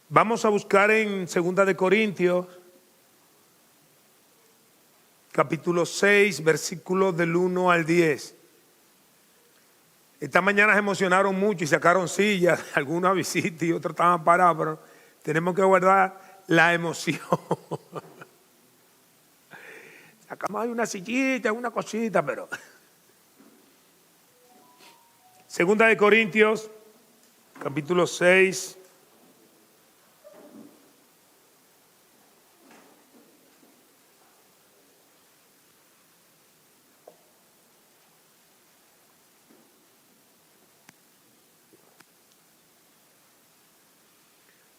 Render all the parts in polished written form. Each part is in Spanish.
Vamos a buscar en 2 de Corintios, capítulo 6, versículos del 1 al 10. Esta mañana se emocionaron mucho y sacaron sillas, algunos a visita y otros estaban parados, pero tenemos que guardar la emoción. Sacamos ahí una sillita, una cosita, pero... 2 de Corintios, capítulo 6.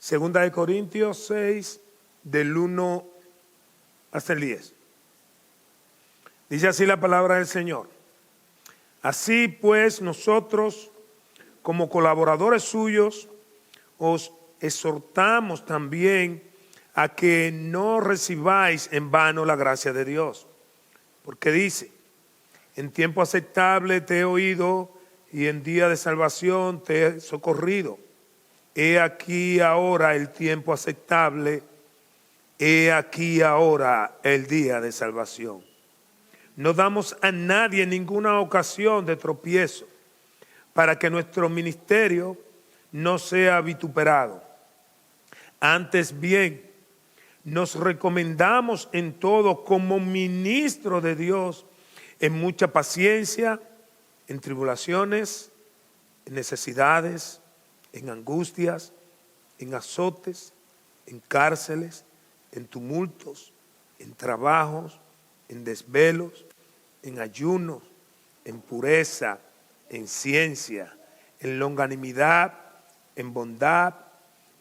Segunda de Corintios 6, del 1 hasta el 10. Dice así la palabra del Señor. Así pues nosotros, como colaboradores suyos, os exhortamos también a que no recibáis en vano la gracia de Dios. Porque dice, en tiempo aceptable te he oído y en día de salvación te he socorrido. He aquí ahora el tiempo aceptable, he aquí ahora el día de salvación. No damos a nadie ninguna ocasión de tropiezo para que nuestro ministerio no sea vituperado. Antes bien, nos recomendamos en todo como ministro de Dios en mucha paciencia, en tribulaciones, en necesidades, en angustias, en azotes, en cárceles, en tumultos, en trabajos, en desvelos, en ayunos, en pureza, en ciencia, en longanimidad, en bondad,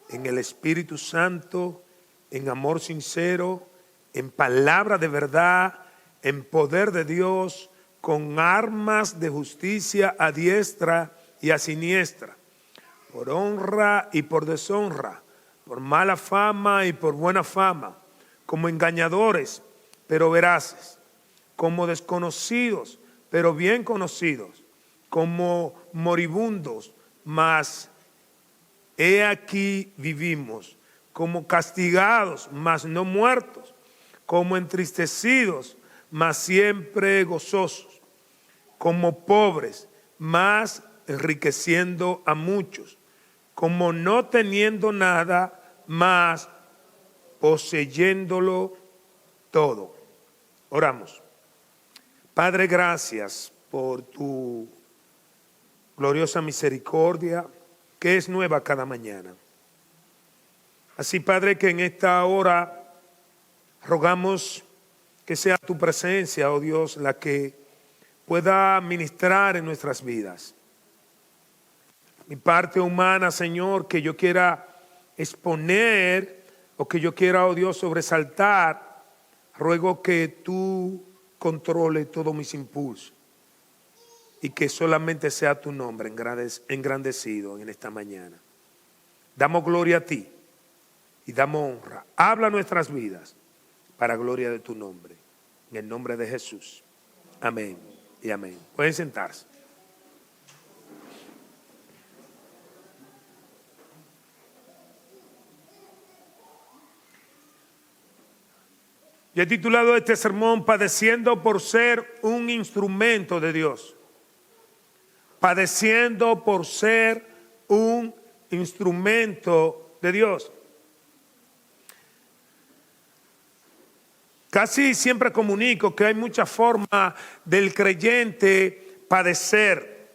en el Espíritu Santo, en amor sincero, en palabra de verdad, en poder de Dios, con armas de justicia a diestra y a siniestra, por honra y por deshonra, por mala fama y por buena fama, como engañadores, pero veraces, como desconocidos, pero bien conocidos, como moribundos, mas he aquí vivimos, como castigados, mas no muertos, como entristecidos, mas siempre gozosos, como pobres, mas enriqueciendo a muchos, como no teniendo nada, mas poseyéndolo todo. Oramos. Padre, gracias por tu gloriosa misericordia que es nueva cada mañana. Así, Padre, que en esta hora rogamos que sea tu presencia, oh Dios, la que pueda ministrar en nuestras vidas. Mi parte humana, Señor, que yo quiera exponer o que yo quiera, oh Dios, sobresaltar, ruego que tú controles todos mis impulsos y que solamente sea tu nombre engrandecido en esta mañana. Damos gloria a ti y damos honra. Habla nuestras vidas para gloria de tu nombre. En el nombre de Jesús. Amén y amén. Pueden sentarse. Yo he titulado este sermón Padeciendo por ser un instrumento de Dios. Padeciendo por ser un instrumento de Dios. Casi siempre comunico que hay muchas formas del creyente padecer.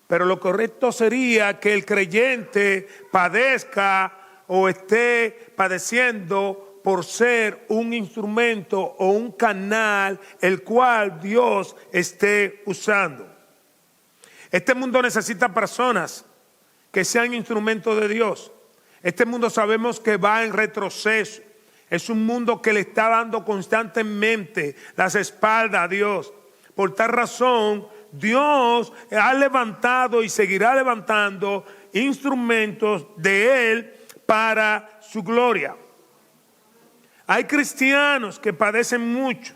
Pero lo correcto sería que el creyente padezca o esté padeciendo por ser un instrumento o un canal el cual Dios esté usando. Este mundo necesita personas que sean instrumentos de Dios. Este mundo sabemos que va en retroceso. Es un mundo que le está dando constantemente las espaldas a Dios. Por tal razón, Dios ha levantado y seguirá levantando instrumentos de Él para su gloria. Hay cristianos que padecen mucho,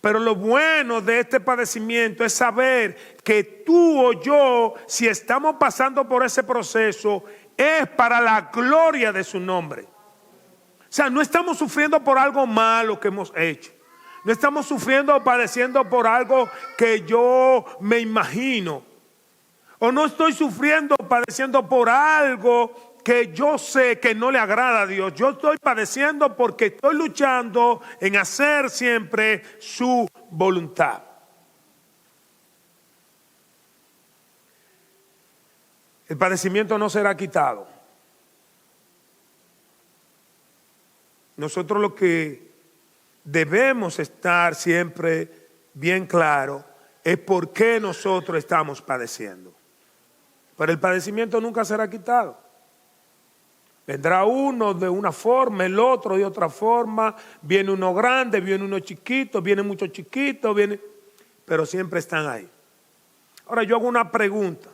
pero lo bueno de este padecimiento es saber que tú o yo, si estamos pasando por ese proceso, es para la gloria de su nombre. O sea, no estamos sufriendo por algo malo que hemos hecho. No estamos sufriendo o padeciendo por algo que yo me imagino. O no estoy sufriendo o padeciendo por algo que yo sé que no le agrada a Dios. Yo estoy padeciendo porque estoy luchando en hacer siempre su voluntad. El padecimiento no será quitado. Nosotros lo que debemos estar siempre bien claro es por qué nosotros estamos padeciendo. Pero el padecimiento nunca será quitado. Vendrá uno de una forma, el otro de otra forma. Viene uno grande, viene uno chiquito, viene mucho chiquito, pero siempre están ahí. Ahora yo hago una pregunta.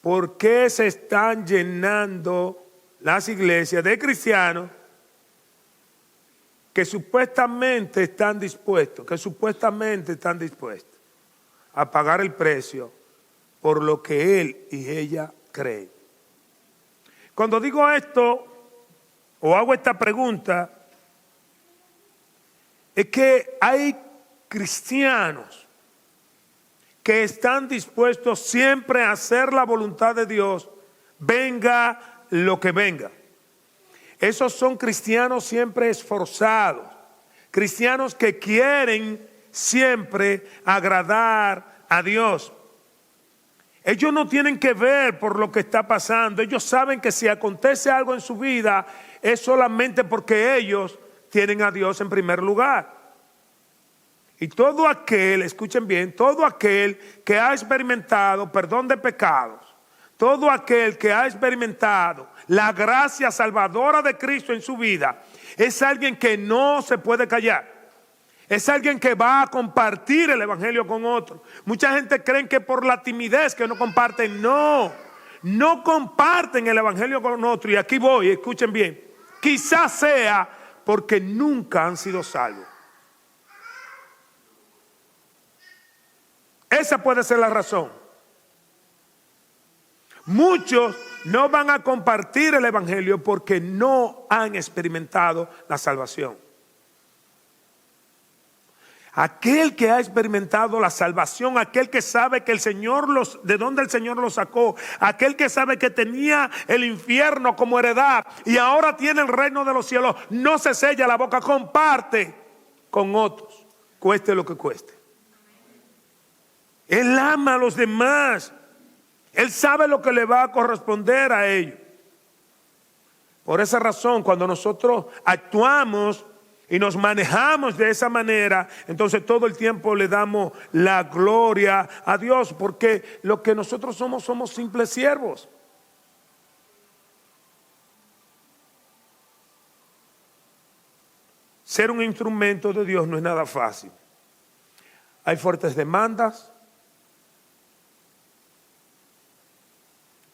¿Por qué se están llenando las iglesias de cristianos que supuestamente están dispuestos a pagar el precio por lo que él y ella creen? Cuando digo esto o hago esta pregunta, es que hay cristianos que están dispuestos siempre a hacer la voluntad de Dios, venga lo que venga. Esos son cristianos siempre esforzados, cristianos que quieren siempre agradar a Dios. Ellos no tienen que ver por lo que está pasando. Ellos saben que si acontece algo en su vida es solamente porque ellos tienen a Dios en primer lugar. Y todo aquel, escuchen bien, todo aquel que ha experimentado perdón de pecados, todo aquel que ha experimentado la gracia salvadora de Cristo en su vida, es alguien que no se puede callar. Es alguien que va a compartir el evangelio con otros. Mucha gente cree que por la timidez que no comparten. No comparten el evangelio con otros. Y aquí voy, escuchen bien. Quizás sea porque nunca han sido salvos. Esa puede ser la razón. Muchos no van a compartir el evangelio porque no han experimentado la salvación. Aquel que ha experimentado la salvación, aquel que sabe que el Señor de dónde el Señor los sacó, aquel que sabe que tenía el infierno como heredad y ahora tiene el reino de los cielos, no se sella la boca, comparte con otros, cueste lo que cueste. Él ama a los demás, él sabe lo que le va a corresponder a ellos. Por esa razón, cuando nosotros actuamos y nos manejamos de esa manera, entonces todo el tiempo le damos la gloria a Dios, porque lo que nosotros somos simples siervos. Ser un instrumento de Dios no es nada fácil. Hay fuertes demandas,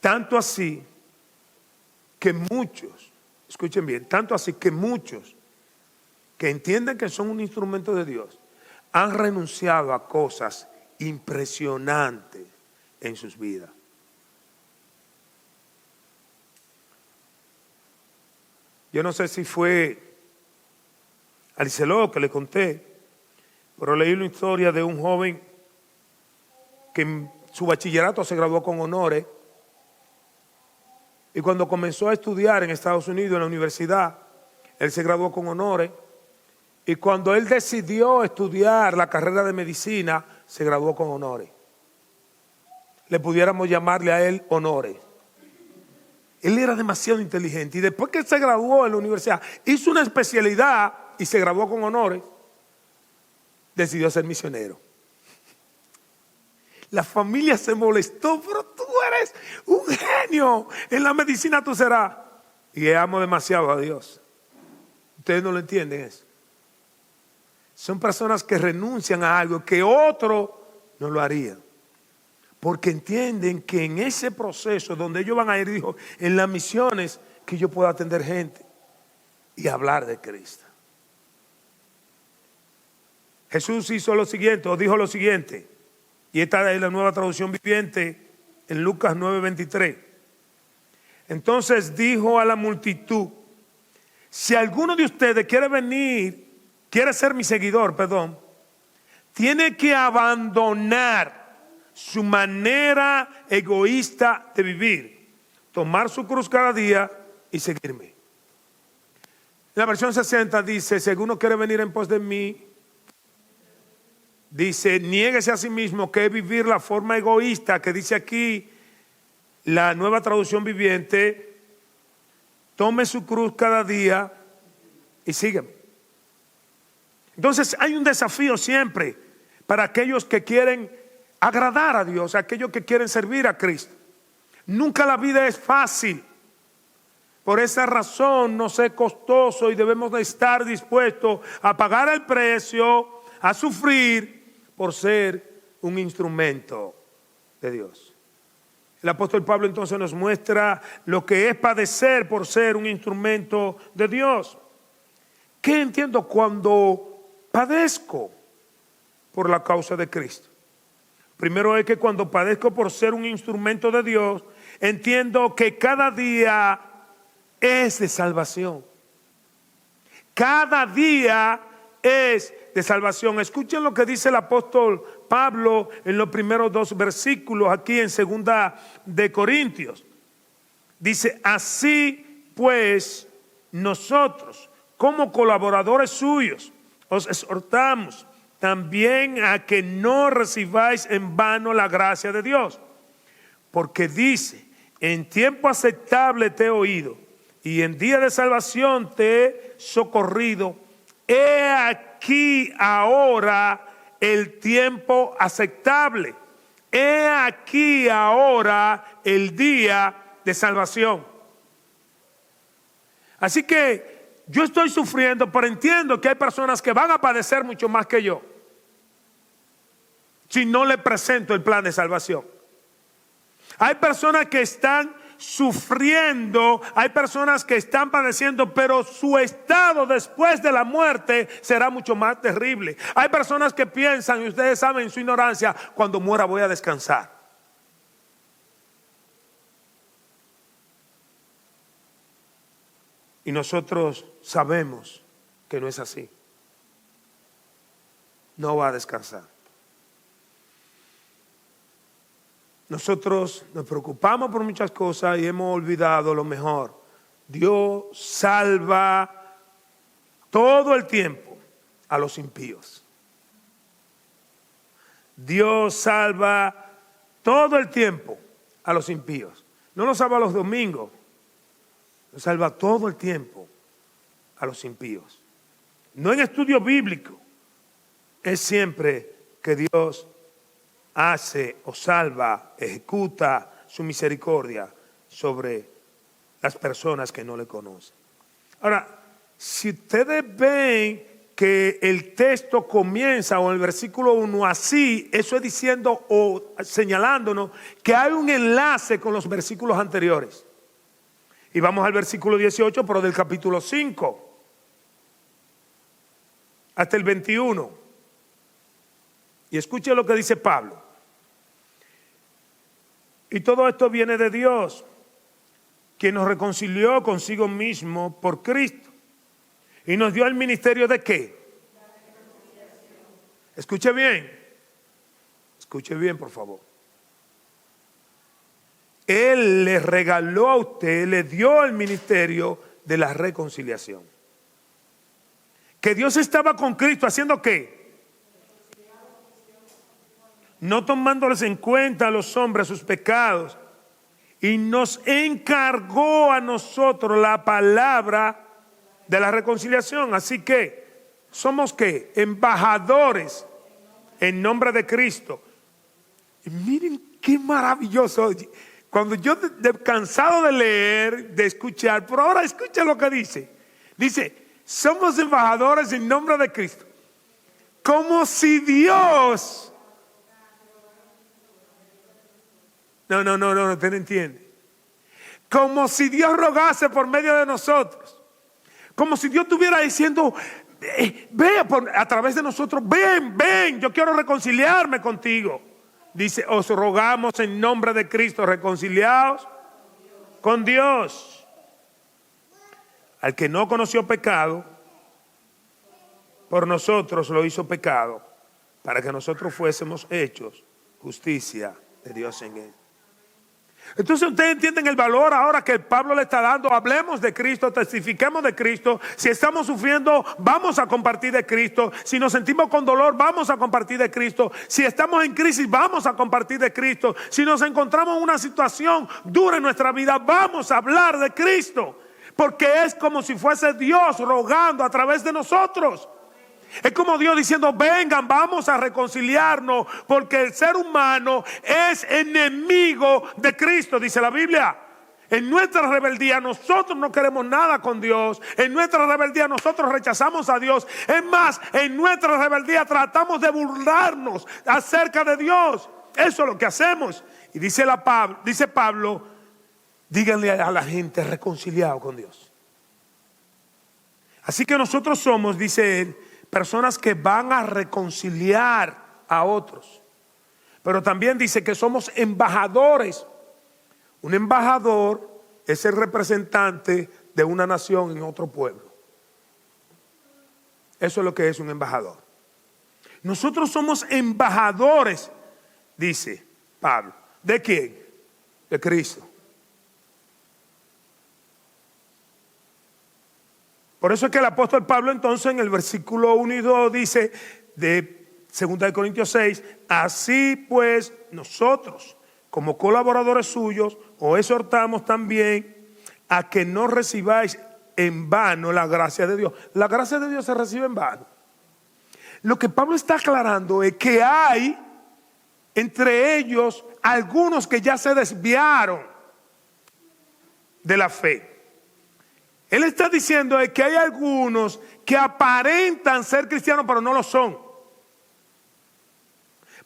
tanto así que muchos, escuchen bien, tanto así que muchos que entienden que son un instrumento de Dios, han renunciado a cosas impresionantes en sus vidas. Yo no sé si fue Aliceló que le conté, pero leí una historia de un joven que en su bachillerato se graduó con honores y cuando comenzó a estudiar en Estados Unidos en la universidad, él se graduó con honores. Y cuando él decidió estudiar la carrera de medicina, se graduó con honores. Le pudiéramos llamarle a él honores. Él era demasiado inteligente y después que se graduó en la universidad, hizo una especialidad y se graduó con honores, decidió ser misionero. La familia se molestó, pero tú eres un genio, en la medicina tú serás. Y amo demasiado a Dios. Ustedes no lo entienden eso. Son personas que renuncian a algo que otro no lo haría. Porque entienden que en ese proceso donde ellos van a ir, dijo, en las misiones, que yo pueda atender gente y hablar de Cristo. Jesús hizo lo siguiente, o dijo lo siguiente, y esta es la Nueva Traducción Viviente en Lucas 9:23. Entonces dijo a la multitud: si alguno de ustedes quiere ser mi seguidor, tiene que abandonar su manera egoísta de vivir, tomar su cruz cada día y seguirme. La versión 60 dice: si alguno quiere venir en pos de mí, dice, niéguese a sí mismo, que es vivir la forma egoísta que dice aquí la Nueva Traducción Viviente. Tome su cruz cada día y sígueme. Entonces hay un desafío siempre para aquellos que quieren agradar a Dios, aquellos que quieren servir a Cristo. Nunca la vida es fácil. Por esa razón nos es costoso y debemos de estar dispuestos a pagar el precio, a sufrir por ser un instrumento de Dios. El apóstol Pablo entonces nos muestra lo que es padecer por ser un instrumento de Dios. ¿Qué entiendo cuando padezco por la causa de Cristo? Primero es que cuando padezco por ser un instrumento de Dios, entiendo que cada día es de salvación. Cada día es de salvación. Escuchen lo que dice el apóstol Pablo en los primeros 2 versículos aquí en 2 de Corintios. Dice: así pues, nosotros como colaboradores suyos os exhortamos también a que no recibáis en vano la gracia de Dios, porque dice: en tiempo aceptable te he oído y en día de salvación te he socorrido. He aquí ahora el tiempo aceptable. He aquí ahora el día de salvación. Así que yo estoy sufriendo, pero entiendo que hay personas que van a padecer mucho más que yo si no le presento el plan de salvación. Hay personas que están sufriendo, hay personas que están padeciendo, pero su estado después de la muerte será mucho más terrible. Hay personas que piensan, y ustedes saben en su ignorancia, cuando muera voy a descansar. Y nosotros sabemos que no es así. No va a descansar. Nosotros nos preocupamos por muchas cosas y hemos olvidado lo mejor. Dios salva todo el tiempo a los impíos. Dios salva todo el tiempo a los impíos. No nos salva los domingos, nos salva todo el tiempo a los impíos. No en estudio bíblico, es siempre que Dios hace o salva, ejecuta su misericordia sobre las personas que no le conocen. Ahora, si ustedes ven que el texto comienza o en el versículo 1 así, eso es diciendo o señalándonos que hay un enlace con los versículos anteriores. Y vamos al versículo 18, pero del capítulo 5 hasta el 21. Y escuche lo que dice Pablo. Y todo esto viene de Dios, quien nos reconcilió consigo mismo por Cristo. Y nos dio el ministerio de ¿qué? Escuche bien. Escuche bien, por favor. Él le regaló a usted, le dio el ministerio de la reconciliación. Que Dios estaba con Cristo haciendo ¿qué? No tomándoles en cuenta a los hombres sus pecados, y nos encargó a nosotros la palabra de la reconciliación. Así que somos ¿qué? Embajadores en nombre de Cristo. Y miren qué maravilloso. Cuando yo cansado de leer, de escuchar, pero ahora escucha lo que dice. Dice, somos embajadores en nombre de Cristo. Como si Dios... No, usted no entiende. Como si Dios rogase por medio de nosotros. Como si Dios estuviera diciendo, ve a través de nosotros, ven, yo quiero reconciliarme contigo. Dice, os rogamos en nombre de Cristo, reconciliaos con Dios. Al que no conoció pecado, por nosotros lo hizo pecado, para que nosotros fuésemos hechos justicia de Dios en él. Entonces ustedes entienden el valor ahora que Pablo le está dando. Hablemos de Cristo, testifiquemos de Cristo. Si estamos sufriendo, vamos a compartir de Cristo. Si nos sentimos con dolor, vamos a compartir de Cristo. Si estamos en crisis, vamos a compartir de Cristo. Si nos encontramos en una situación dura en nuestra vida, vamos a hablar de Cristo. Porque es como si fuese Dios rogando a través de nosotros. Es como Dios diciendo: vengan, vamos a reconciliarnos, porque el ser humano es enemigo de Cristo, dice la Biblia. En nuestra rebeldía nosotros no queremos nada con Dios. En nuestra rebeldía nosotros rechazamos a Dios. Es más, en nuestra rebeldía tratamos de burlarnos acerca de Dios. Eso es lo que hacemos. Y dice Pablo, díganle a la gente reconciliado con Dios. Así que nosotros somos, dice él, personas que van a reconciliar a otros. Pero también dice que somos embajadores. Un embajador es el representante de una nación en otro pueblo. Eso es lo que es un embajador. Nosotros somos embajadores, dice Pablo. ¿De quién? De Cristo. Por eso es que el apóstol Pablo entonces en el versículo 1 y 2 dice de 2 Corintios 6, así pues nosotros como colaboradores suyos os exhortamos también a que no recibáis en vano la gracia de Dios. La gracia de Dios se recibe en vano. Lo que Pablo está aclarando es que hay entre ellos algunos que ya se desviaron de la fe. Él está diciendo que hay algunos que aparentan ser cristianos pero no lo son.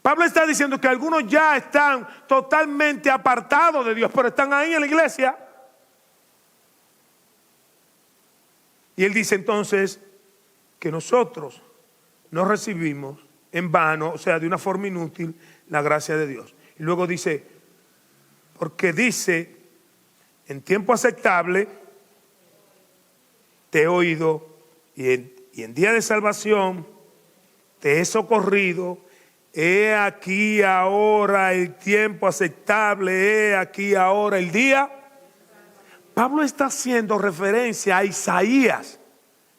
Pablo está diciendo que algunos ya están totalmente apartados de Dios, pero están ahí en la iglesia. Y él dice entonces que nosotros no recibimos en vano, o sea, de una forma inútil, la gracia de Dios. Y luego dice, porque dice, en tiempo aceptable te he oído y en día de salvación te he socorrido. He aquí ahora el tiempo aceptable, he aquí ahora el día. Pablo está haciendo referencia a Isaías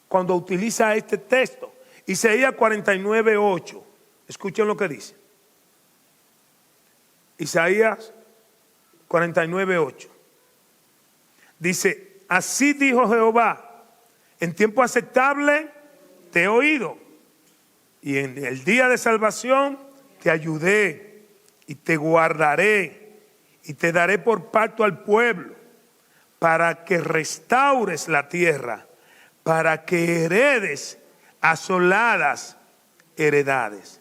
cuando utiliza este texto. Isaías 49:8. Escuchen lo que dice. Isaías 49:8. Dice, así dijo Jehová, en tiempo aceptable te he oído y en el día de salvación te ayudé y te guardaré y te daré por pacto al pueblo para que restaures la tierra, para que heredes asoladas heredades.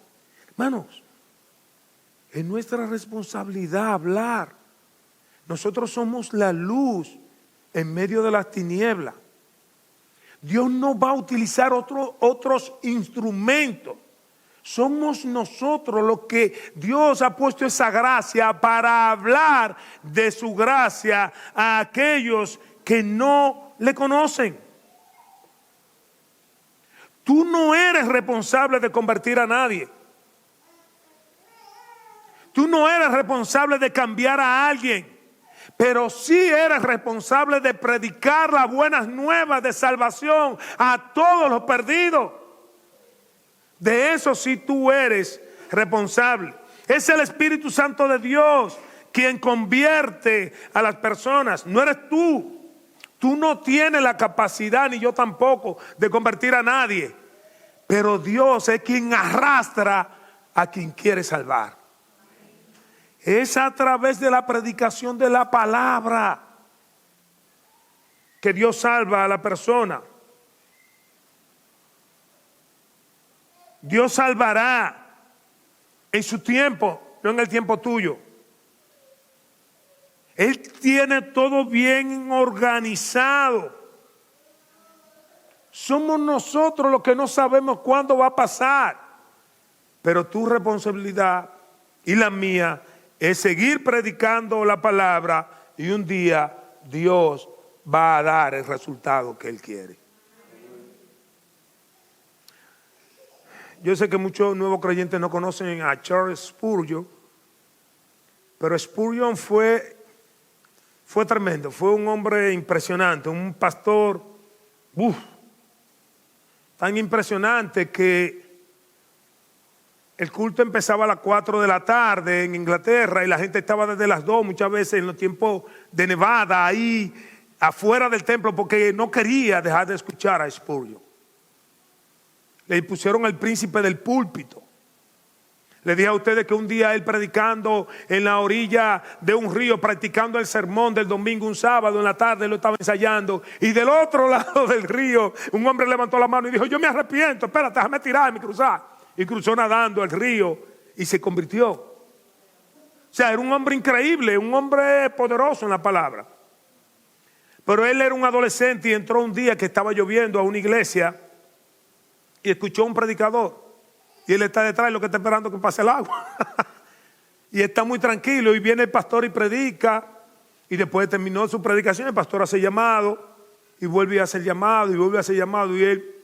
Hermanos, es nuestra responsabilidad hablar. Nosotros somos la luz en medio de las tinieblas. Dios no va a utilizar otros instrumentos. Somos nosotros los que Dios ha puesto esa gracia para hablar de su gracia a aquellos que no le conocen. Tú no eres responsable de convertir a nadie. Tú no eres responsable de cambiar a alguien. Pero sí eres responsable de predicar las buenas nuevas de salvación a todos los perdidos. De eso sí tú eres responsable. Es el Espíritu Santo de Dios quien convierte a las personas. No eres tú. Tú no tienes la capacidad, ni yo tampoco, de convertir a nadie. Pero Dios es quien arrastra a quien quiere salvar. Es a través de la predicación de la palabra que Dios salva a la persona. Dios salvará en su tiempo, no en el tiempo tuyo. Él tiene todo bien organizado. Somos nosotros los que no sabemos cuándo va a pasar. Pero tu responsabilidad y la mía es seguir predicando la palabra y un día Dios va a dar el resultado que Él quiere. Yo sé que muchos nuevos creyentes no conocen a Charles Spurgeon, pero Spurgeon fue tremendo, fue un hombre impresionante, un pastor tan impresionante que el culto empezaba a las 4 de la tarde en Inglaterra y la gente estaba desde las 2, muchas veces en los tiempos de nevada, ahí afuera del templo, porque no quería dejar de escuchar a Spurgeon. Le pusieron el príncipe del púlpito. Le dije a ustedes que un día él predicando en la orilla de un río, practicando el sermón del domingo, un sábado en la tarde, lo estaba ensayando. Y del otro lado del río, un hombre levantó la mano y dijo: yo me arrepiento, espérate, déjame tirarme y cruzar. Y cruzó nadando el río y se convirtió. O sea, era un hombre increíble, un hombre poderoso en la palabra. Pero él era un adolescente y entró un día que estaba lloviendo a una iglesia y escuchó a un predicador. Y él está detrás, lo que está esperando que pase el agua. Y está muy tranquilo. Y viene el pastor y predica. Y después terminó su predicación, el pastor hace llamado. Y vuelve a hacer llamado. Y vuelve a hacer llamado. Y él,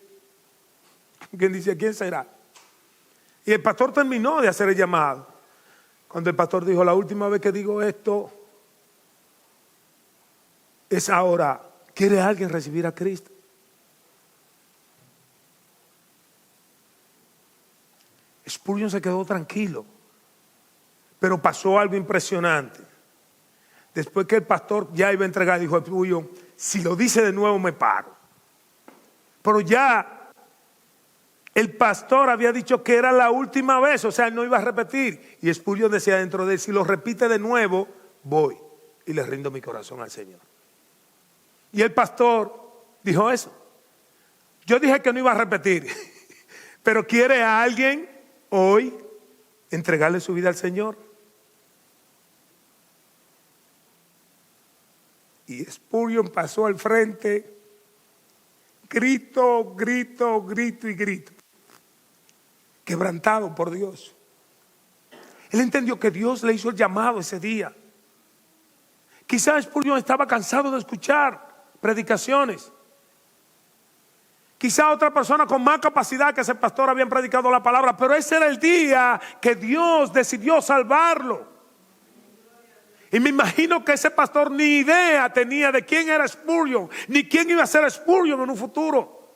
¿quién dice? ¿Quién será? Y el pastor terminó de hacer el llamado. Cuando el pastor dijo: la última vez que digo esto es ahora. ¿Quiere alguien recibir a Cristo? Spurgeon se quedó tranquilo, pero pasó algo impresionante. Después que el pastor ya iba a entregar, dijo a Spurgeon: si lo dice de nuevo me paro. Pero ya el pastor había dicho que era la última vez, o sea, él no iba a repetir. Y Spurgeon decía dentro de él: si lo repite de nuevo, voy y le rindo mi corazón al Señor. Y el pastor dijo eso. Yo dije que no iba a repetir, pero ¿quiere a alguien hoy entregarle su vida al Señor? Y Spurgeon pasó al frente, grito, grito, grito y grito, quebrantado por Dios. Él entendió que Dios le hizo el llamado ese día. Quizás Spurgeon estaba cansado de escuchar predicaciones. Quizá otra persona con más capacidad que ese pastor habían predicado la palabra, pero ese era el día que Dios decidió salvarlo. Y me imagino que ese pastor ni idea tenía de quién era Spurgeon, ni quién iba a ser Spurgeon en un futuro.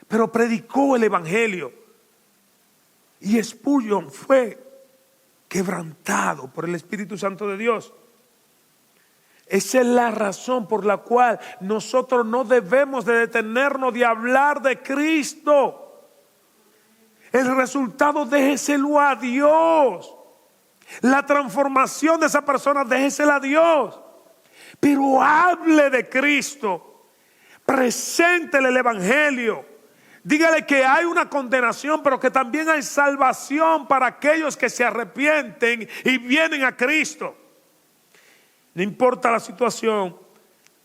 Pero predicó el evangelio. Y Spurgeon fue quebrantado por el Espíritu Santo de Dios. Esa es la razón por la cual nosotros no debemos de detenernos de hablar de Cristo. El resultado déjeselo a Dios. La transformación de esa persona déjesela a Dios. Pero hable de Cristo. Preséntele el evangelio. Dígale que hay una condenación, pero que también hay salvación para aquellos que se arrepienten y vienen a Cristo. No importa la situación,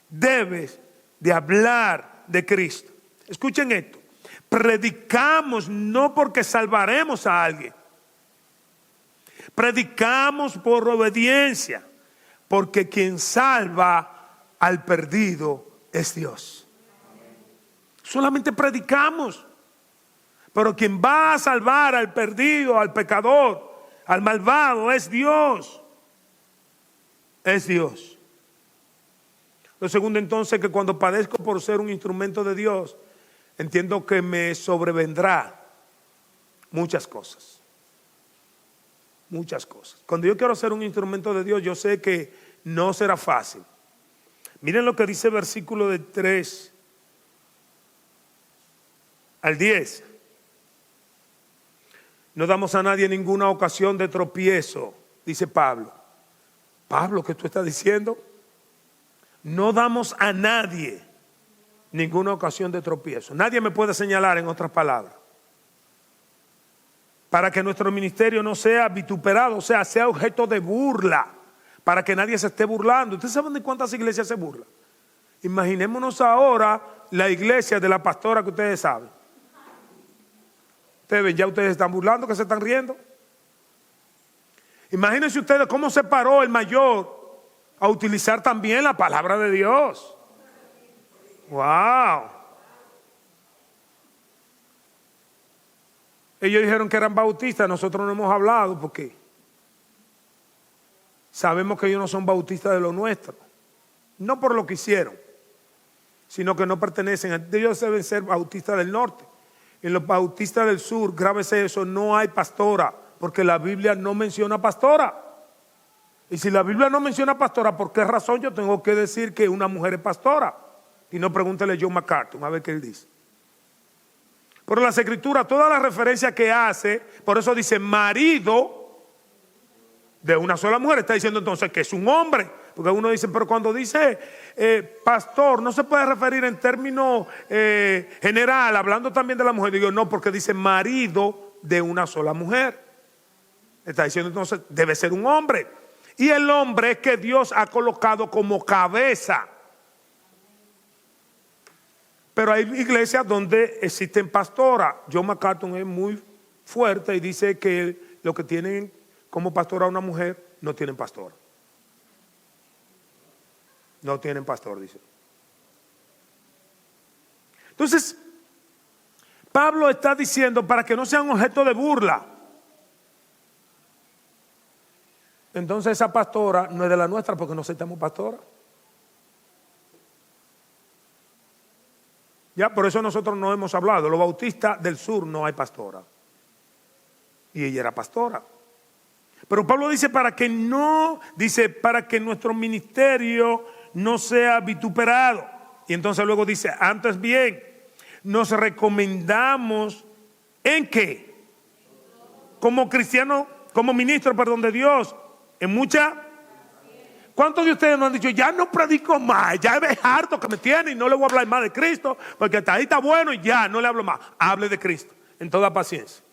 debes de hablar de Cristo. Escuchen esto: predicamos no porque salvaremos a alguien, predicamos por obediencia, porque quien salva al perdido es Dios. Solamente predicamos, pero quien va a salvar al perdido, al pecador, al malvado es Dios. Es Dios. Lo segundo, entonces, que cuando padezco por ser un instrumento de Dios, entiendo que me sobrevendrá muchas cosas. Muchas cosas. Cuando yo quiero ser un instrumento de Dios, yo sé que no será fácil. Miren lo que dice el versículo de 3 al 10. No damos a nadie ninguna ocasión de tropiezo, dice Pablo. Pablo, ¿qué tú estás diciendo? No damos a nadie ninguna ocasión de tropiezo. Nadie me puede señalar, en otras palabras, para que nuestro ministerio no sea vituperado, o sea objeto de burla, para que nadie se esté burlando. ¿Ustedes saben de cuántas iglesias se burlan? Imaginémonos ahora la iglesia de la pastora que ustedes saben. Ustedes ven, ya ustedes están burlando, que se están riendo. Imagínense ustedes cómo se paró el mayor a utilizar también la palabra de Dios. ¡Wow! Ellos dijeron que eran bautistas, nosotros no hemos hablado porque sabemos que ellos no son bautistas de lo nuestro. No por lo que hicieron, sino que no pertenecen. Ellos deben ser bautistas del norte. En los bautistas del sur, grábese eso, no hay pastora, porque la Biblia no menciona pastora. Y si la Biblia no menciona pastora, ¿por qué razón yo tengo que decir que una mujer es pastora? Y no pregúntele a John MacArthur, a ver qué él dice. Pero las escrituras, todas las referencias que hace, por eso dice marido de una sola mujer, está diciendo entonces que es un hombre. Porque uno dice, pero cuando dice pastor, no se puede referir en términos general, hablando también de la mujer. Digo, no, porque dice marido de una sola mujer. Está diciendo entonces, debe ser un hombre. Y el hombre es que Dios ha colocado como cabeza. Pero hay iglesias donde existen pastoras. John MacArthur es muy fuerte y dice que los que tienen como pastora a una mujer no tienen pastora. No tienen pastor, dice. Entonces, Pablo está diciendo para que no sean objeto de burla. Entonces esa pastora no es de la nuestra porque no aceptamos pastora. Ya, por eso nosotros no hemos hablado. Los bautistas del sur no hay pastora. Y ella era pastora. Pero Pablo dice para que nuestro ministerio no sea vituperado. Y entonces luego dice, antes bien, nos recomendamos ¿en qué? Como cristiano, como ministro, de Dios, en mucha. ¿Cuántos de ustedes nos han dicho, ya no predico más, ya es harto que me tiene y no le voy a hablar más de Cristo, porque hasta ahí está bueno y ya no le hablo más? Hable de Cristo, en toda paciencia.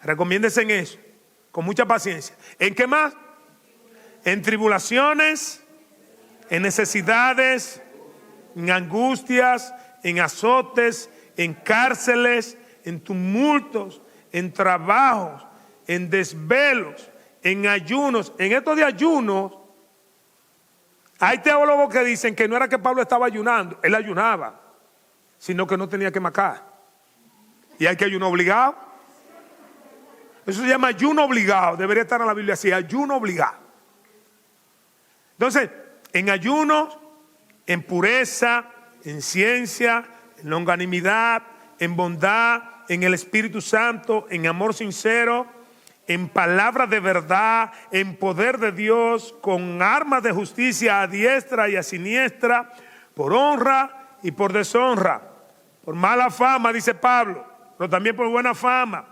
Recomiéndese en eso, con mucha paciencia. ¿En qué más? En tribulaciones, en necesidades, en angustias, en azotes, en cárceles, en tumultos, en trabajos, en desvelos, en ayunos. En estos de ayunos, hay teólogos que dicen que no era que Pablo estaba ayunando, él ayunaba, sino que no tenía que macar. Y hay que ayuno obligado. Eso se llama ayuno obligado, debería estar en la Biblia así, ayuno obligado. Entonces, en ayunos, en pureza, en ciencia, en longanimidad, en bondad, en el Espíritu Santo, en amor sincero, en palabra de verdad, en poder de Dios, con armas de justicia a diestra y a siniestra, por honra y por deshonra, por mala fama, dice Pablo, pero también por buena fama,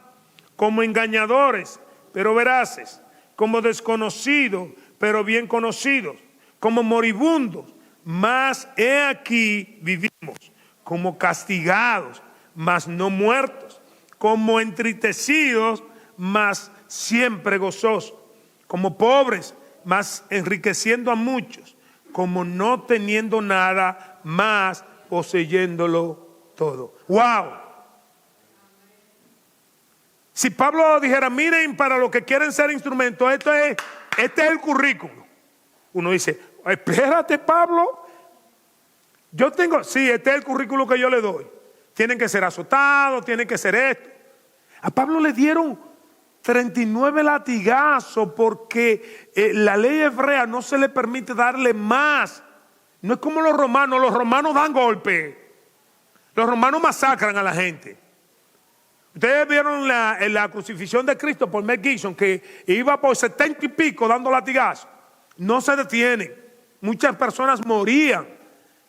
como engañadores, pero veraces, como desconocidos, pero bien conocidos, como moribundos, mas he aquí vivimos, como castigados, mas no muertos, como entristecidos, mas siempre gozosos, como pobres, mas enriqueciendo a muchos, como no teniendo nada, mas poseyéndolo todo. ¡Wow! Si Pablo dijera, miren, para los que quieren ser instrumentos, este es el currículo. Uno dice, espérate, Pablo, sí, este es el currículo que yo le doy. Tienen que ser azotados, tienen que ser esto. A Pablo le dieron 39 latigazos porque la ley hebrea no se le permite darle más. No es como los romanos dan golpes. Los romanos masacran a la gente. Ustedes vieron la crucifixión de Cristo por Mel Gibson, que iba por 70 y pico dando latigazos. No se detienen. Muchas personas morían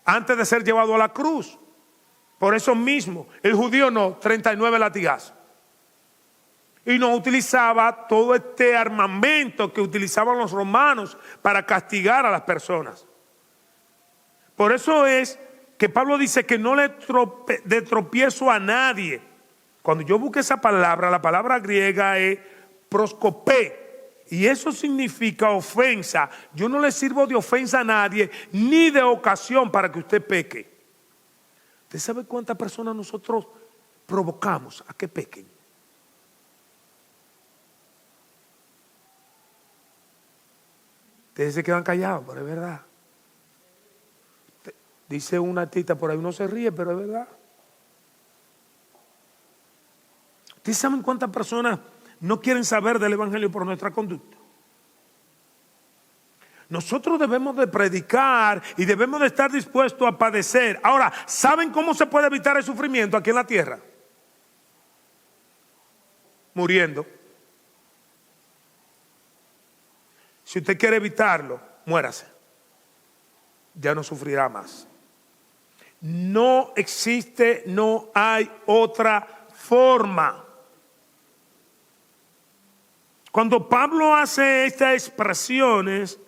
antes de ser llevado a la cruz. Por eso mismo, el judío no, 39 latigazos. Y no utilizaba todo este armamento que utilizaban los romanos para castigar a las personas. Por eso es que Pablo dice que no le de tropiezo a nadie. Cuando yo busqué esa palabra, la palabra griega es proskopé. Y eso significa ofensa. Yo no le sirvo de ofensa a nadie, ni de ocasión para que usted peque. ¿Usted sabe cuántas personas nosotros provocamos a que pequen? Ustedes se quedan callados, pero es verdad. Dice un artista por ahí, uno se ríe, pero es verdad. ¿Ustedes saben cuántas personas no quieren saber del Evangelio por nuestra conducta? Nosotros debemos de predicar y debemos de estar dispuestos a padecer. Ahora, ¿saben cómo se puede evitar el sufrimiento aquí en la tierra? Muriendo. Si usted quiere evitarlo, muérase. Ya no sufrirá más. No existe, no hay otra forma. Cuando Pablo hace estas expresiones,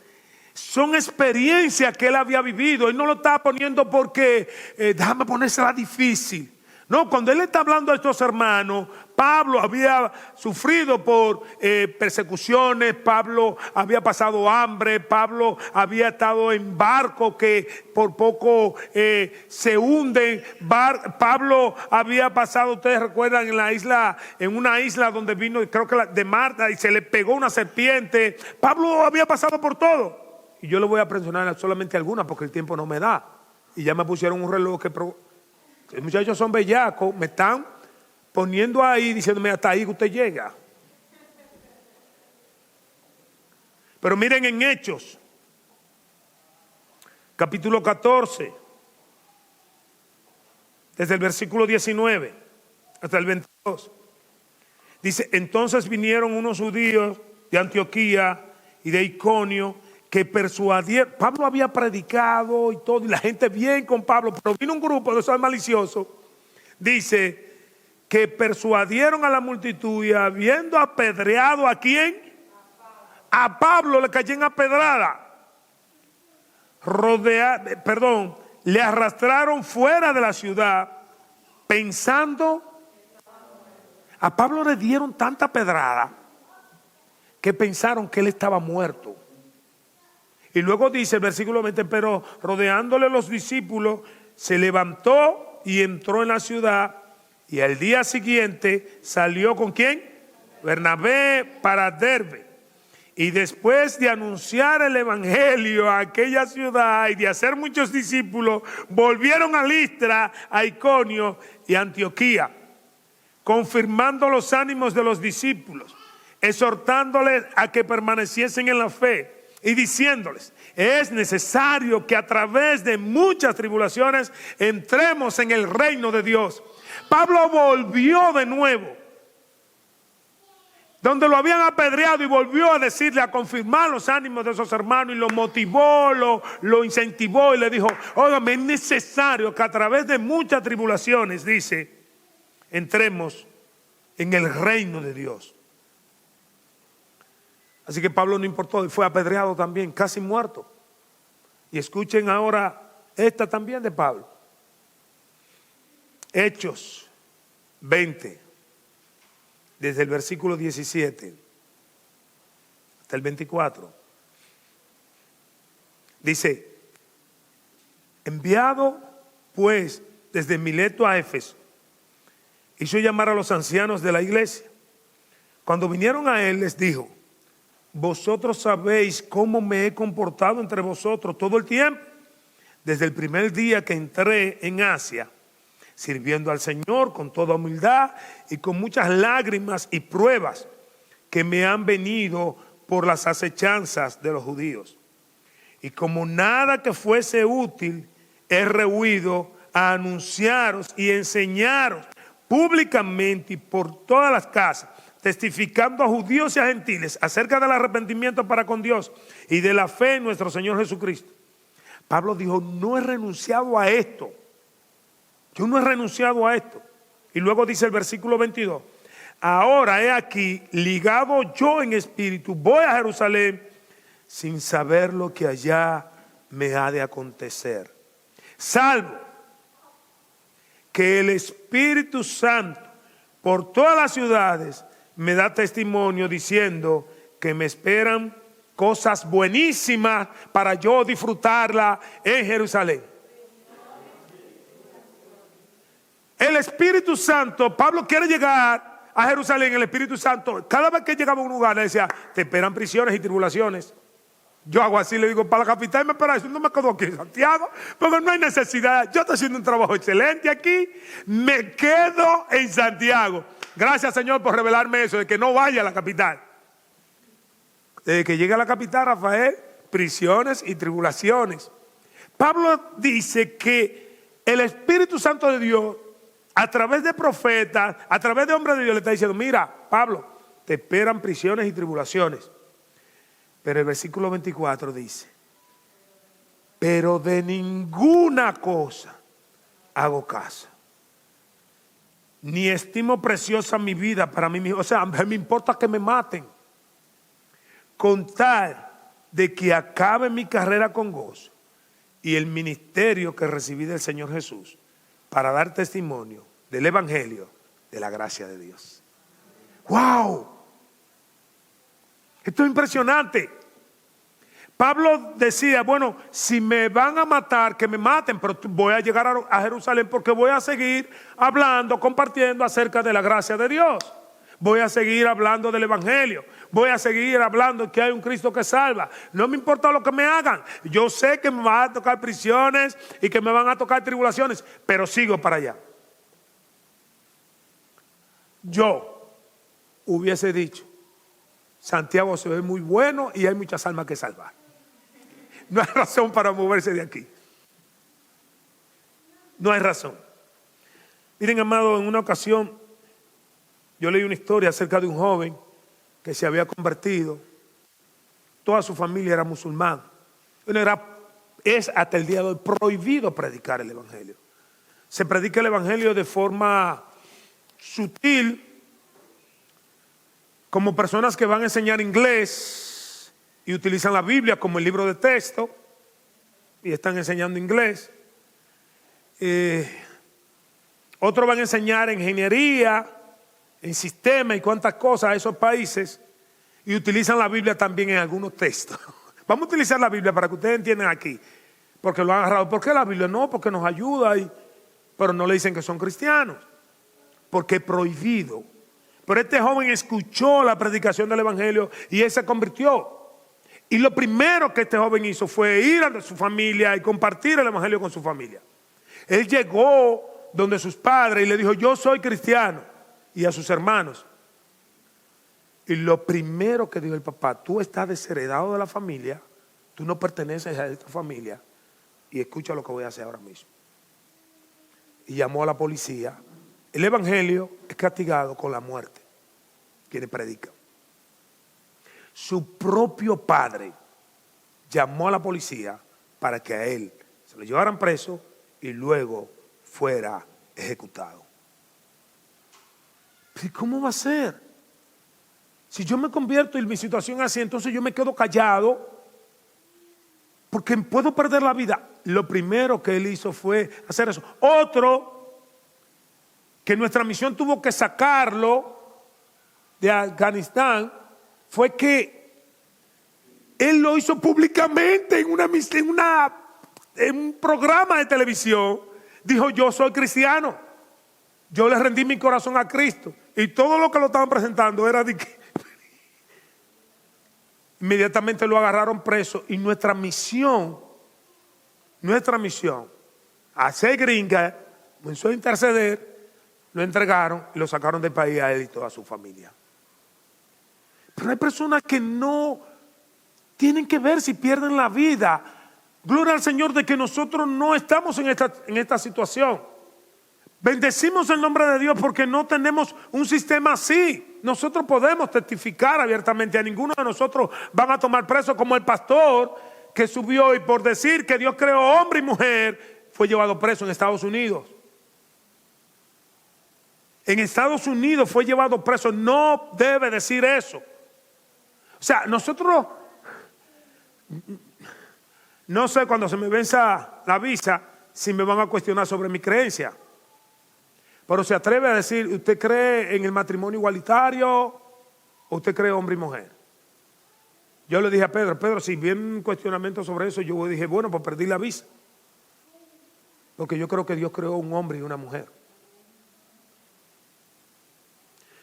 son experiencias que él había vivido. Él no lo está poniendo porque déjame ponérsela difícil. No, cuando él está hablando a estos hermanos, Pablo había sufrido por persecuciones, Pablo había pasado hambre, Pablo había estado en barcos que por poco se hunden. Pablo había pasado, ustedes recuerdan, en una isla donde vino, creo que de Marta, y se le pegó una serpiente. Pablo había pasado por todo. Y yo le voy a mencionar solamente algunas porque el tiempo no me da. Y ya me pusieron un reloj que... Los muchachos son bellacos, me están poniendo ahí, diciéndome hasta ahí que usted llega. Pero miren en Hechos, capítulo 14, desde el versículo 19 hasta el 22. Dice, entonces vinieron unos judíos de Antioquía y de Iconio, que persuadieron. Pablo había predicado y todo, y la gente bien con Pablo, pero vino un grupo de esos maliciosos, dice, que persuadieron a la multitud y habiendo apedreado ¿a quién? A Pablo le cayó en apedrada. Le arrastraron fuera de la ciudad pensando. A Pablo le dieron tanta pedrada que pensaron que él estaba muerto. Y luego dice el versículo 20, pero rodeándole los discípulos, se levantó y entró en la ciudad, y al día siguiente salió ¿con quién? Bernabé para Derbe. Y después de anunciar el evangelio a aquella ciudad y de hacer muchos discípulos, volvieron a Listra, a Iconio y a Antioquía, confirmando los ánimos de los discípulos, exhortándoles a que permaneciesen en la fe y diciéndoles, es necesario que a través de muchas tribulaciones entremos en el reino de Dios. Pablo volvió de nuevo, donde lo habían apedreado, y volvió a decirle, a confirmar los ánimos de esos hermanos, y lo motivó, lo incentivó y le dijo, óigame, es necesario que a través de muchas tribulaciones, dice, entremos en el reino de Dios. Así que Pablo no importó y fue apedreado también, casi muerto. Y escuchen ahora esta también de Pablo. Hechos 20, desde el versículo 17 hasta el 24. Dice, enviado pues desde Mileto a Éfeso, hizo llamar a los ancianos de la iglesia. Cuando vinieron a él, les dijo, vosotros sabéis cómo me he comportado entre vosotros todo el tiempo, desde el primer día que entré en Asia, sirviendo al Señor con toda humildad y con muchas lágrimas y pruebas que me han venido por las acechanzas de los judíos. Y como nada que fuese útil, he rehuido a anunciaros y enseñaros públicamente y por todas las casas, testificando a judíos y a gentiles acerca del arrepentimiento para con Dios y de la fe en nuestro Señor Jesucristo. Pablo dijo, no he renunciado a esto. Yo no he renunciado a esto. Y luego dice el versículo 22, ahora he aquí, ligado yo en espíritu, voy a Jerusalén sin saber lo que allá me ha de acontecer, salvo que el Espíritu Santo por todas las ciudades me da testimonio diciendo que me esperan cosas buenísimas para yo disfrutarla en Jerusalén. El Espíritu Santo, Pablo quiere llegar a Jerusalén, el Espíritu Santo, cada vez que llegaba a un lugar le decía, te esperan prisiones y tribulaciones. Yo hago así, le digo, para la capital me espera eso, no me quedo aquí en Santiago, porque no hay necesidad. Yo estoy haciendo un trabajo excelente aquí, me quedo en Santiago. Gracias, Señor, por revelarme eso, de que no vaya a la capital. Desde que llegue a la capital, Rafael, prisiones y tribulaciones. Pablo dice que el Espíritu Santo de Dios, a través de profetas, a través de hombres de Dios, le está diciendo, mira, Pablo, te esperan prisiones y tribulaciones. Pero el versículo 24 dice, pero de ninguna cosa hago caso, ni estimo preciosa mi vida para mí mismo. O sea, me importa que me maten, con tal de que acabe mi carrera con gozo y el ministerio que recibí del Señor Jesús para dar testimonio del Evangelio de la gracia de Dios. ¡Wow! Esto es impresionante. Pablo decía, bueno, si me van a matar, que me maten, pero voy a llegar a Jerusalén porque voy a seguir hablando, compartiendo acerca de la gracia de Dios. Voy a seguir hablando del Evangelio. Voy a seguir hablando que hay un Cristo que salva. No me importa lo que me hagan. Yo sé que me van a tocar prisiones y que me van a tocar tribulaciones, pero sigo para allá. Yo hubiese dicho, Santiago se ve muy bueno y hay muchas almas que salvar. No hay razón para moverse de aquí. No hay razón. Miren, amado, en una ocasión yo leí una historia acerca de un joven que se había convertido. Toda su familia era musulmán. Es hasta el día de hoy prohibido predicar el Evangelio. Se predica el Evangelio de forma sutil, como personas que van a enseñar inglés y utilizan la Biblia como el libro de texto y están enseñando inglés. Otros van a enseñar ingeniería, en sistema y cuantas cosas a esos países y utilizan la Biblia también en algunos textos. Vamos a utilizar la Biblia para que ustedes entiendan aquí, porque lo han agarrado. ¿Por qué la Biblia? No, porque nos ayuda, pero no le dicen que son cristianos, porque es prohibido. Pero este joven escuchó la predicación del Evangelio y él se convirtió. Y lo primero que este joven hizo fue ir a su familia y compartir el Evangelio con su familia. Él llegó donde sus padres y le dijo, yo soy cristiano, y a sus hermanos. Y lo primero que dijo el papá, tú estás desheredado de la familia, tú no perteneces a esta familia, y escucha lo que voy a hacer ahora mismo. Y llamó a la policía. El Evangelio es castigado con la muerte, quienes predican. Su propio padre llamó a la policía para que a él se lo llevaran preso y luego fuera ejecutado. ¿Y cómo va a ser? Si yo me convierto y mi situación es así, entonces yo me quedo callado porque puedo perder la vida. Lo primero que él hizo fue hacer eso. Otro, que nuestra misión tuvo que sacarlo de Afganistán, fue que él lo hizo públicamente en un programa de televisión. Dijo, yo soy cristiano, yo le rendí mi corazón a Cristo. Y todo lo que lo estaban presentando era de que inmediatamente lo agarraron preso. Y nuestra misión, hacer gringa, comenzó a interceder, lo entregaron y lo sacaron del país a él y toda su familia. Pero hay personas que no tienen que ver si pierden la vida. Gloria al Señor de que nosotros no estamos en esta situación. Bendecimos el nombre de Dios porque no tenemos un sistema así. Nosotros podemos testificar abiertamente. A ninguno de nosotros van a tomar preso como el pastor que subió y por decir que Dios creó hombre y mujer fue llevado preso en Estados Unidos. En Estados Unidos fue llevado preso. No debe decir eso. O sea, nosotros, no sé cuando se me venza la visa si me van a cuestionar sobre mi creencia. Pero se atreve a decir, ¿usted cree en el matrimonio igualitario o usted cree hombre y mujer? Yo le dije a Pedro, si viene un cuestionamiento sobre eso, yo dije, bueno, pues perdí la visa. Porque yo creo que Dios creó un hombre y una mujer.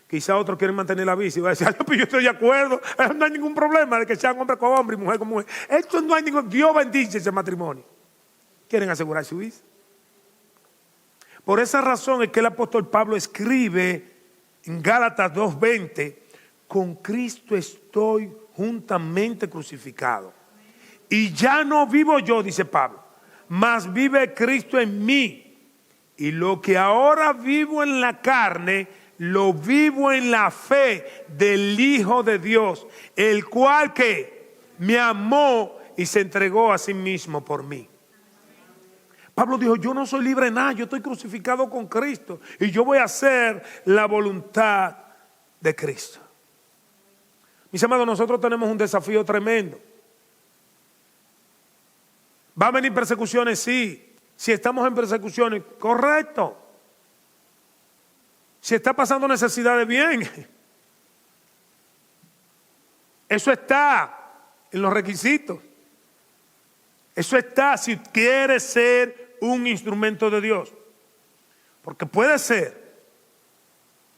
Quizá otros quieren mantener la vida y va a decir, ay, pues yo estoy de acuerdo, no hay ningún problema de que sean hombre con hombre y mujer con mujer. Esto no hay ningún, Dios bendice ese matrimonio. Quieren asegurar su vida. Por esa razón es que el apóstol Pablo escribe en Gálatas 2:20, con Cristo estoy juntamente crucificado. Y ya no vivo yo, dice Pablo, mas vive Cristo en mí. Y lo que ahora vivo en la carne, lo vivo en la fe del Hijo de Dios, el cual que me amó y se entregó a sí mismo por mí. Pablo dijo, yo no soy libre de nada, yo estoy crucificado con Cristo y yo voy a hacer la voluntad de Cristo. Mis amados, nosotros tenemos un desafío tremendo. ¿Va a venir persecuciones? Sí. Si estamos en persecuciones, correcto. Si está pasando necesidades, bien. Eso está en los requisitos. Eso está si quiere ser un instrumento de Dios. Porque puede ser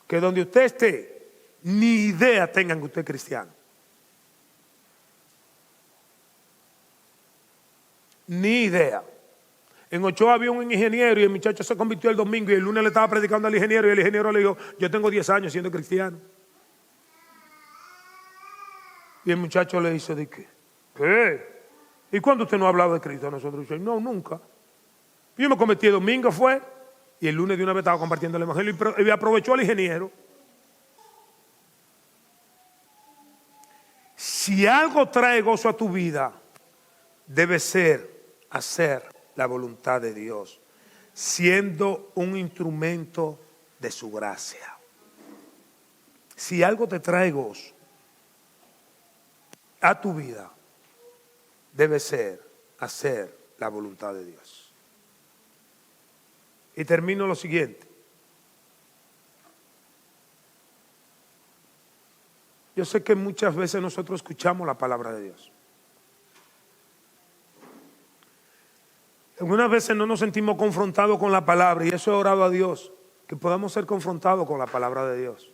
que donde usted esté, ni idea tengan que usted es cristiano. Ni idea. En Ochoa había un ingeniero y el muchacho se convirtió el domingo y el lunes le estaba predicando al ingeniero y el ingeniero le dijo, yo tengo 10 años siendo cristiano. Y el muchacho le dice, ¿de qué? ¿Qué? ¿Y cuándo usted no ha hablado de Cristo a nosotros? Y dice, no, nunca. Yo me convertí el domingo, fue, y el lunes de una vez estaba compartiendo el evangelio y aprovechó al ingeniero. Si algo trae gozo a tu vida, debe ser hacer la voluntad de Dios, siendo un instrumento de su gracia. Si algo te trae gozo a tu vida, debe ser hacer la voluntad de Dios. Y termino lo siguiente. Yo sé que muchas veces nosotros escuchamos la palabra de Dios. Algunas veces no nos sentimos confrontados con la palabra y eso he orado a Dios, que podamos ser confrontados con la palabra de Dios.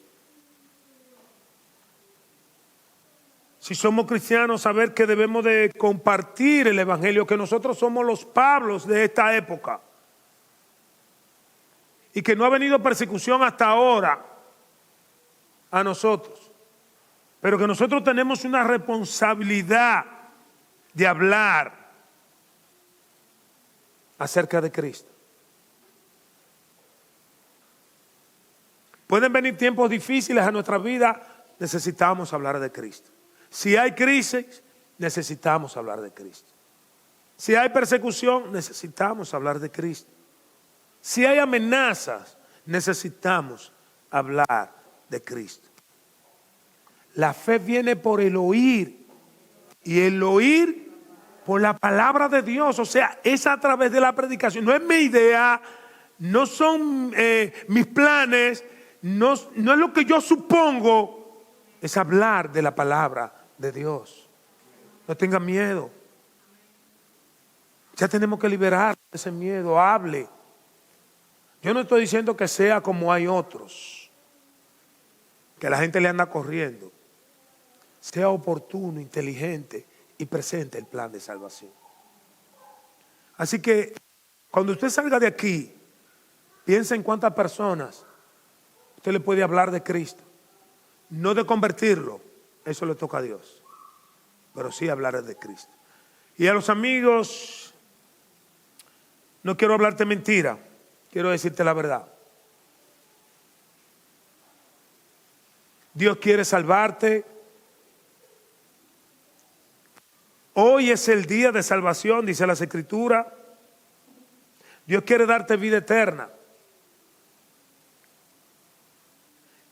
Si somos cristianos, saber que debemos de compartir el evangelio, que nosotros somos los Pablos de esta época y que no ha venido persecución hasta ahora a nosotros, pero que nosotros tenemos una responsabilidad de hablar acerca de Cristo. Pueden venir tiempos difíciles a nuestra vida, necesitamos hablar de Cristo. Si hay crisis, necesitamos hablar de Cristo. Si hay persecución, necesitamos hablar de Cristo. Si hay amenazas, necesitamos hablar de Cristo. La fe viene por el oír y el oír por la palabra de Dios. O sea, es a través de la predicación. No es mi idea, no son mis planes, no es lo que yo supongo, es hablar de la palabra de Dios. No tengan miedo. Ya tenemos que liberar ese miedo. Hable. Yo no estoy diciendo que sea como hay otros, que la gente le anda corriendo. Sea oportuno, inteligente y presente el plan de salvación. Así que cuando usted salga de aquí, piensa en cuántas personas usted le puede hablar de Cristo. No de convertirlo, eso le toca a Dios, pero sí hablar de Cristo. Y a los amigos, no quiero hablarte mentira, quiero decirte la verdad. Dios quiere salvarte. Hoy es el día de salvación, dice las Escrituras. Dios quiere darte vida eterna.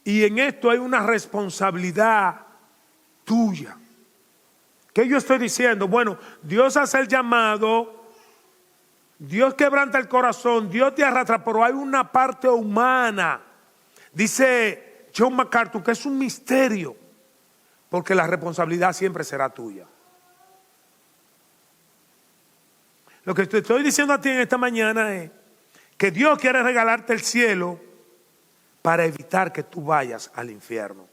Y en esto hay una responsabilidad tuya. ¿Qué yo estoy diciendo? Bueno, Dios hace el llamado, Dios quebranta el corazón, Dios te arrastra, pero hay una parte humana. Dice John MacArthur que es un misterio, porque la responsabilidad siempre será tuya. Lo que te estoy diciendo a ti en esta mañana es que Dios quiere regalarte el cielo, para evitar que tú vayas al infierno.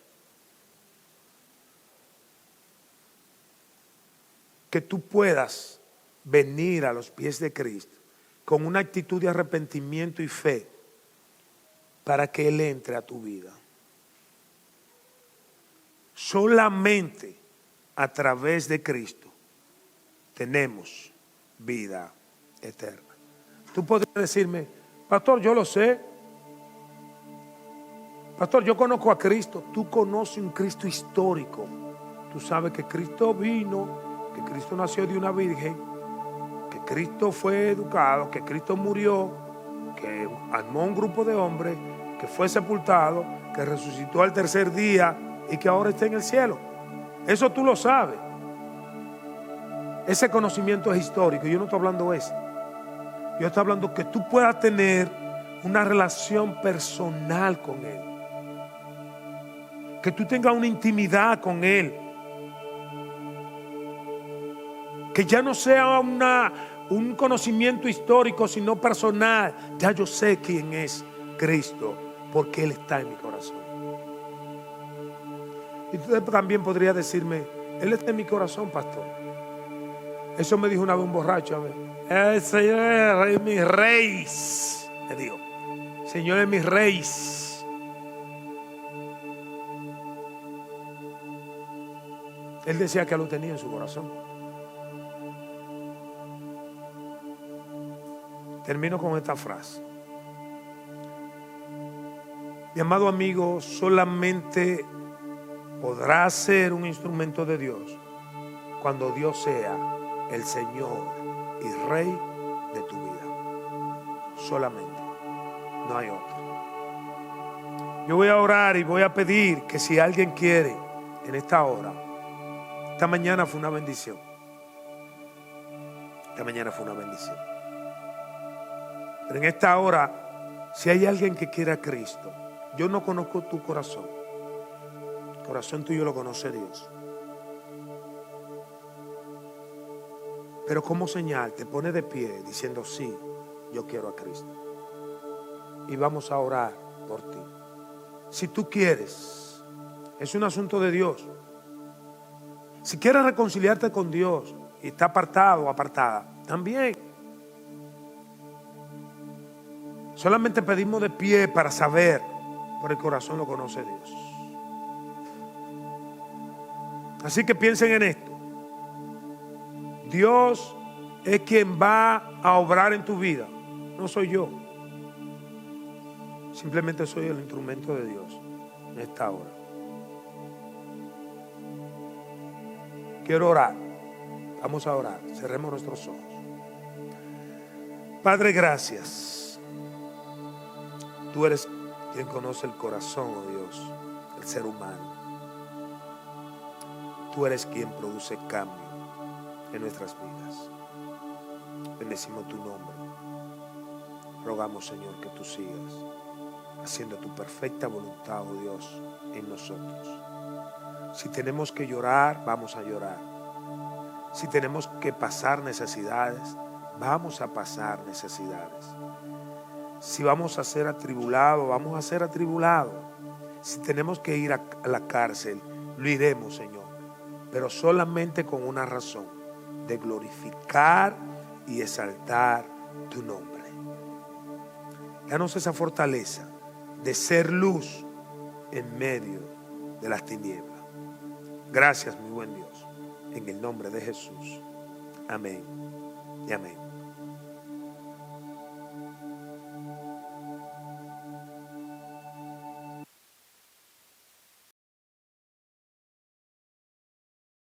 Que tú puedas venir a los pies de Cristo con una actitud de arrepentimiento y fe para que Él entre a tu vida. Solamente a través de Cristo tenemos vida eterna. Tú podrías decirme, pastor, yo lo sé. Pastor, yo conozco a Cristo. Tú conoces un Cristo histórico. Tú sabes que Cristo vino, que Cristo nació de una virgen, que Cristo fue educado, que Cristo murió, que armó un grupo de hombres, que fue sepultado, que resucitó al tercer día y que ahora está en el cielo. Eso tú lo sabes. Ese conocimiento es histórico. Yo no estoy hablando de eso. Yo estoy hablando que tú puedas tener una relación personal con Él. Que tú tengas una intimidad con Él. Que ya no sea un conocimiento histórico, sino personal. Ya yo sé quién es Cristo, porque Él está en mi corazón. Y usted también podría decirme, Él está en mi corazón, pastor. Eso me dijo una vez un borracho. A ver, el Señor es mi rey, me dijo. Señor es mi rey. Él decía que lo tenía en su corazón. Termino con esta frase. Mi amado amigo, solamente podrás ser un instrumento de Dios cuando Dios sea el Señor y Rey de tu vida. Solamente. No hay otro. Yo voy a orar y voy a pedir que si alguien quiere en esta hora, esta mañana fue una bendición. Esta mañana fue una bendición. Pero en esta hora, si hay alguien que quiera a Cristo, yo no conozco tu corazón. El corazón tuyo lo conoce Dios. Pero como señal te pone de pie diciendo, sí, yo quiero a Cristo. Y vamos a orar por ti. Si tú quieres, es un asunto de Dios. Si quieres reconciliarte con Dios y está apartado o apartada, también. Solamente pedimos de pie para saber, por el corazón lo conoce Dios. Así que piensen en esto. Dios es quien va a obrar en tu vida, no soy yo. Simplemente soy el instrumento de Dios en esta hora. Quiero orar. Vamos a orar. Cerremos nuestros ojos. Padre, gracias. Tú eres quien conoce el corazón, oh Dios, del ser humano. Tú eres quien produce cambio en nuestras vidas. Bendecimos tu nombre. Rogamos, Señor, que tú sigas haciendo tu perfecta voluntad, oh Dios, en nosotros. Si tenemos que llorar, vamos a llorar. Si tenemos que pasar necesidades, vamos a pasar necesidades. Si vamos a ser atribulados, vamos a ser atribulados. Si tenemos que ir a la cárcel, lo iremos, Señor. Pero solamente con una razón, de glorificar y exaltar tu nombre. Danos esa fortaleza de ser luz en medio de las tinieblas. Gracias, mi buen Dios, en el nombre de Jesús. Amén y amén.